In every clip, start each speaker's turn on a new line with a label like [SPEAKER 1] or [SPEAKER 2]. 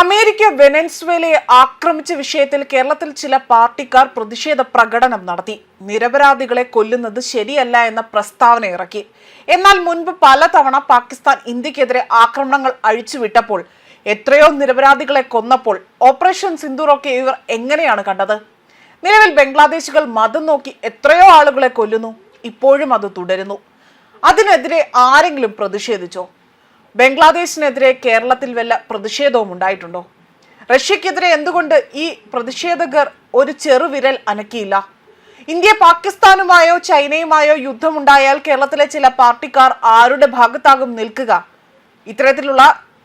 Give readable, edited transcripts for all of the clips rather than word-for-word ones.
[SPEAKER 1] America വെനസ്വേലയെ ആക്രമിച്ച വിഷയത്തിൽ കേരളത്തിൽ ചില പാർട്ടിക്കാർ പ്രതിഷേധ പ്രകടനം നടത്തി. നിരപരാധികളെ കൊല്ലുന്നത് ശരിയല്ല എന്ന പ്രസ്താവന ഇറക്കി. എന്നാൽ മുൻപ് പലതവണ പാകിസ്ഥാൻ ഇന്ത്യക്കെതിരെ ആക്രമണങ്ങൾ അഴിച്ചുവിട്ടപ്പോൾ, എത്രയോ നിരപരാധികളെ കൊന്നപ്പോൾ ഓപ്പറേഷൻ സിന്ദൂറൊക്കെ ഇവർ എങ്ങനെയാണ് കണ്ടത്? നിലവിൽ ബംഗ്ലാദേശികൾ മതം നോക്കി എത്രയോ ആളുകളെ കൊല്ലുന്നു. ഇപ്പോഴും അത് തുടരുന്നു. അതിനെതിരെ ആരെങ്കിലും പ്രതിഷേധിച്ചോ? ബംഗ്ലാദേശിനെതിരെ കേരളത്തിൽ വല്ല പ്രതിഷേധവും ഉണ്ടായിട്ടുണ്ടോ? റഷ്യക്കെതിരെ എന്തുകൊണ്ട് ഈ പ്രതിഷേധകർ ഒരു ചെറുവിരൽ അനക്കിയില്ല? ഇന്ത്യ പാകിസ്ഥാനുമായോ ചൈനയുമായോ യുദ്ധമുണ്ടായാൽ കേരളത്തിലെ ചില പാർട്ടിക്കാർ ആരുടെ ഭാഗത്താകും നിൽക്കുക? ഇത്തരത്തിലുള്ള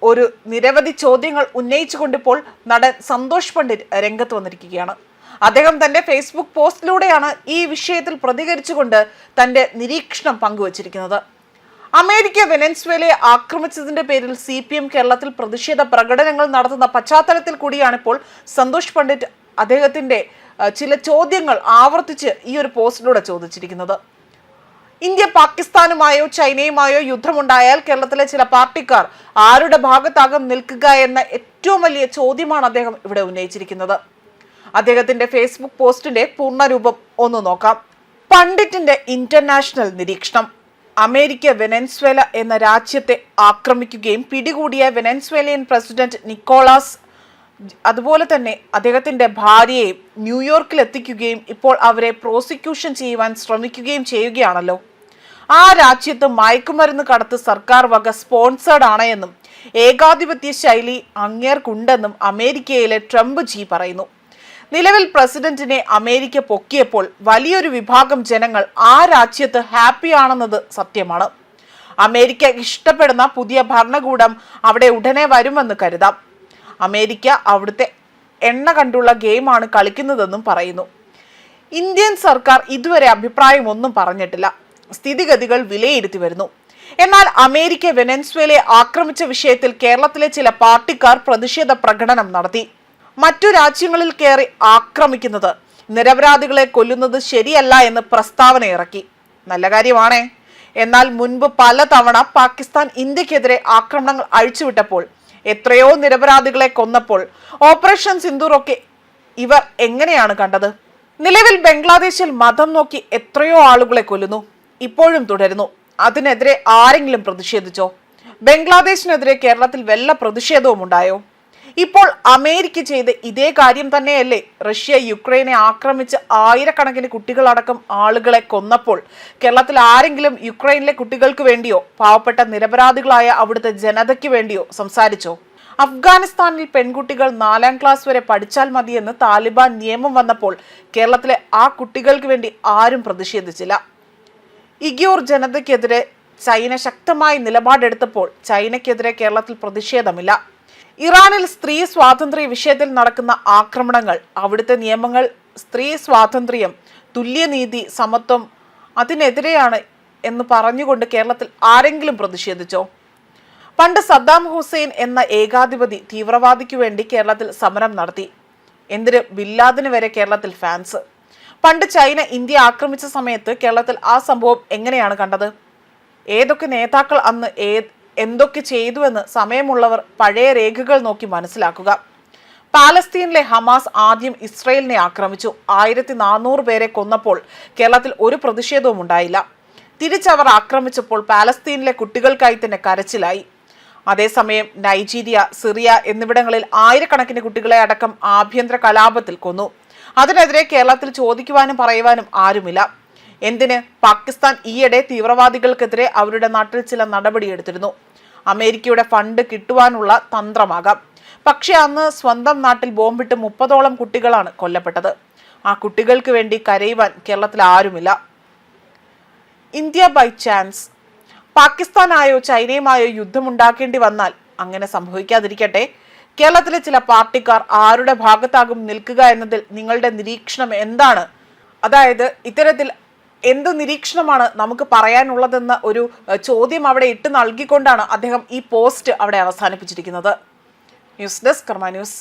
[SPEAKER 1] ഒരു നിരവധി ചോദ്യങ്ങൾ ഉന്നയിച്ചുകൊണ്ടിപ്പോൾ നടൻ സന്തോഷ് പണ്ഡിറ്റ് രംഗത്ത് വന്നിരിക്കുകയാണ്. അദ്ദേഹം തന്റെ ഫേസ്ബുക്ക് പോസ്റ്റിലൂടെയാണ് ഈ വിഷയത്തിൽ പ്രതികരിച്ചുകൊണ്ട് തന്റെ നിരീക്ഷണം പങ്കുവച്ചിരിക്കുന്നത്. അമേരിക്ക വെനസ്വേലയെ ആക്രമിച്ചതിന്റെ പേരിൽ CPM കേരളത്തിൽ പ്രതിഷേധ പ്രകടനങ്ങൾ നടത്തുന്ന പശ്ചാത്തലത്തിൽ കൂടിയാണിപ്പോൾ സന്തോഷ് പണ്ഡിറ്റ് അദ്ദേഹത്തിന്റെ ചില ചോദ്യങ്ങൾ ആവർത്തിച്ച് ഈ ഒരു പോസ്റ്റിലൂടെ ചോദിച്ചിരിക്കുന്നത്. ഇന്ത്യ പാകിസ്ഥാനുമായോ ചൈനയുമായോ യുദ്ധമുണ്ടായാൽ കേരളത്തിലെ ചില പാർട്ടിക്കാർ ആരുടെ ഭാഗത്താകും നിൽക്കുക എന്ന ഏറ്റവും വലിയ ചോദ്യമാണ് അദ്ദേഹം ഇവിടെ ഉന്നയിച്ചിരിക്കുന്നത്. അദ്ദേഹത്തിന്റെ ഫേസ്ബുക്ക് പോസ്റ്റിന്റെ പൂർണ്ണരൂപം ഒന്ന് നോക്കാം. പണ്ഡിറ്റിന്റെ ഇന്റർനാഷണൽ നിരീക്ഷണം: അമേരിക്ക വെനസ്വേല എന്ന രാജ്യത്തെ ആക്രമിക്കുകയും പിടികൂടിയ വെനസ്വേലിയൻ പ്രസിഡന്റ് നിക്കോളാസ്, അതുപോലെ തന്നെ അദ്ദേഹത്തിന്റെ ഭാര്യയെയും ന്യൂയോർക്കിൽ എത്തിക്കുകയും ഇപ്പോൾ അവരെ പ്രോസിക്യൂഷൻ ചെയ്യുവാൻ ശ്രമിക്കുകയും ചെയ്യുകയാണല്ലോ. ആ രാജ്യത്ത് മയക്കുമരുന്ന് കടത്ത് സർക്കാർ വക സ്പോൺസേർഡ് ആണ് എന്നും ഏകാധിപത്യ ശൈലി അങ്ങേർക്കുണ്ടെന്നും അമേരിക്കയിലെ ട്രംപ് പറയുന്നു. നിലവിൽ പ്രസിഡന്റിനെ അമേരിക്ക പൊക്കിയപ്പോൾ വലിയൊരു വിഭാഗം ജനങ്ങൾ ആ രാജ്യത്ത് ഹാപ്പിയാണെന്നത് സത്യമാണ്. അമേരിക്ക ഇഷ്ടപ്പെടുന്ന പുതിയ ഭരണകൂടം അവിടെ ഉടനെ വരുമെന്ന് കരുതാം. അമേരിക്ക അവിടുത്തെ എണ്ണ കണ്ടുള്ള ഗെയിമാണ് കളിക്കുന്നതെന്നും പറയുന്നു. ഇന്ത്യൻ സർക്കാർ ഇതുവരെ അഭിപ്രായമൊന്നും പറഞ്ഞിട്ടില്ല. സ്ഥിതിഗതികൾ വിലയിരുത്തി വരുന്നു. എന്നാൽ അമേരിക്ക വെനസ്വേലയെ ആക്രമിച്ച വിഷയത്തിൽ കേരളത്തിലെ ചില പാർട്ടിക്കാർ പ്രതിഷേധ പ്രകടനം നടത്തി. മറ്റു രാജ്യങ്ങളിൽ കയറി ആക്രമിക്കുന്നത്, നിരപരാധികളെ കൊല്ലുന്നത് ശരിയല്ല എന്ന് പ്രസ്താവന ഇറക്കി. നല്ല കാര്യമാണേ. എന്നാൽ മുൻപ് പലതവണ പാകിസ്ഥാൻ ഇന്ത്യക്കെതിരെ ആക്രമണങ്ങൾ അഴിച്ചുവിട്ടപ്പോൾ, എത്രയോ നിരപരാധികളെ കൊന്നപ്പോൾ ഓപ്പറേഷൻ സിന്ദൂറൊക്കെ ഇവർ എങ്ങനെയാണ് കണ്ടത്? നിലവിൽ ബംഗ്ലാദേശിൽ മതം നോക്കി എത്രയോ ആളുകളെ കൊല്ലുന്നു. ഇപ്പോഴും തുടരുന്നു. അതിനെതിരെ ആരെങ്കിലും പ്രതിഷേധിച്ചോ? ബംഗ്ലാദേശിനെതിരെ കേരളത്തിൽ വല്ല പ്രതിഷേധവും ഉണ്ടായോ? ഇപ്പോൾ അമേരിക്ക ചെയ്ത് ഇതേ കാര്യം തന്നെയല്ലേ റഷ്യ യുക്രൈനെ ആക്രമിച്ച് ആയിരക്കണക്കിന് കുട്ടികളടക്കം ആളുകളെ കൊന്നപ്പോൾ കേരളത്തിൽ ആരെങ്കിലും യുക്രൈനിലെ കുട്ടികൾക്ക് വേണ്ടിയോ പാവപ്പെട്ട നിരപരാധികളായ അവിടുത്തെ ജനതയ്ക്ക് വേണ്ടിയോ സംസാരിച്ചോ? അഫ്ഗാനിസ്ഥാനിൽ പെൺകുട്ടികൾ 4ാം ക്ലാസ് വരെ പഠിച്ചാൽ മതിയെന്ന് താലിബാൻ നിയമം വന്നപ്പോൾ കേരളത്തിലെ ആ കുട്ടികൾക്ക് വേണ്ടി ആരും പ്രതിഷേധിച്ചില്ല. ഇഗ്യൂർ ജനതയ്ക്കെതിരെ ചൈന ശക്തമായി നിലപാടെടുത്തപ്പോൾ ചൈനയ്ക്കെതിരെ കേരളത്തിൽ പ്രതിഷേധമില്ല. ഇറാനിൽ സ്ത്രീ സ്വാതന്ത്ര്യ വിഷയത്തിൽ നടക്കുന്ന ആക്രമണങ്ങൾ, അവിടുത്തെ നിയമങ്ങൾ, സ്ത്രീ സ്വാതന്ത്ര്യം, തുല്യനീതി, സമത്വം അതിനെതിരെയാണ് എന്ന് പറഞ്ഞുകൊണ്ട് കേരളത്തിൽ ആരെങ്കിലും പ്രതിഷേധിച്ചോ? പണ്ട് സദ്ദാം ഹുസൈൻ എന്ന ഏകാധിപതി തീവ്രവാദിക്കു വേണ്ടി കേരളത്തിൽ സമരം നടത്തി. എന്തിന് ബില്ലാദിന് വരെ കേരളത്തിൽ ഫാൻസ്. പണ്ട് ചൈന ഇന്ത്യ ആക്രമിച്ച സമയത്ത് കേരളത്തിൽ ആ സംഭവം എങ്ങനെയാണ് കണ്ടത്? ഏതൊക്കെ നേതാക്കൾ അന്ന് എന്തൊക്കെ ചെയ്തുവെന്ന് സമയമുള്ളവർ പഴയ രേഖകൾ നോക്കി മനസ്സിലാക്കുക. പാലസ്തീനിലെ ഹമാസ് ആദ്യം ഇസ്രയേലിനെ ആക്രമിച്ചു. 1400 പേരെ കൊന്നപ്പോൾ കേരളത്തിൽ ഒരു പ്രതിഷേധവും ഉണ്ടായില്ല. തിരിച്ചവർ ആക്രമിച്ചപ്പോൾ പാലസ്തീനിലെ കുട്ടികൾക്കായി തന്നെ കരച്ചിലായി. അതേസമയം നൈജീരിയ, സിറിയ എന്നിവിടങ്ങളിൽ ആയിരക്കണക്കിന് കുട്ടികളെ അടക്കം ആഭ്യന്തര കലാപത്തിൽ കൊന്നു. അതിനെതിരെ കേരളത്തിൽ ചോദിക്കുവാനും പറയുവാനും ആരുമില്ല. എന്തിന്? പാകിസ്ഥാൻ ഈയിടെ തീവ്രവാദികൾക്കെതിരെ അവരുടെ നാട്ടിൽ ചില നടപടിയെടുത്തിരുന്നു. അമേരിക്കയുടെ ഫണ്ട് കിട്ടുവാനുള്ള തന്ത്രമാകാം. പക്ഷെ അന്ന് സ്വന്തം നാട്ടിൽ ബോംബിട്ട് 30ഓളം കുട്ടികളാണ് കൊല്ലപ്പെട്ടത്. ആ കുട്ടികൾക്ക് വേണ്ടി കരയുവാൻ കേരളത്തിൽ ആരുമില്ല. India by chance. പാകിസ്ഥാനായോ ചൈനയുമായോ യുദ്ധമുണ്ടാക്കേണ്ടി വന്നാൽ അങ്ങനെ സംഭവിക്കാതിരിക്കട്ടെ. കേരളത്തിലെ ചില പാർട്ടിക്കാർ ആരുടെ ഭാഗത്താകും നിൽക്കുക എന്നതിൽ നിങ്ങളുടെ നിരീക്ഷണം എന്താണ്? അതായത് ഇത്തരത്തിൽ എന്ത് നിരീക്ഷണമാണ് നമുക്ക് പറയാനുള്ളതെന്ന ഒരു ചോദ്യം അവിടെ ഇട്ട് നൽകിക്കൊണ്ടാണ് അദ്ദേഹം ഈ പോസ്റ്റ് അവിടെ അവസാനിപ്പിച്ചിരിക്കുന്നത്. ന്യൂസ് ഡെസ്ക് കർമ്മ ന്യൂസ്.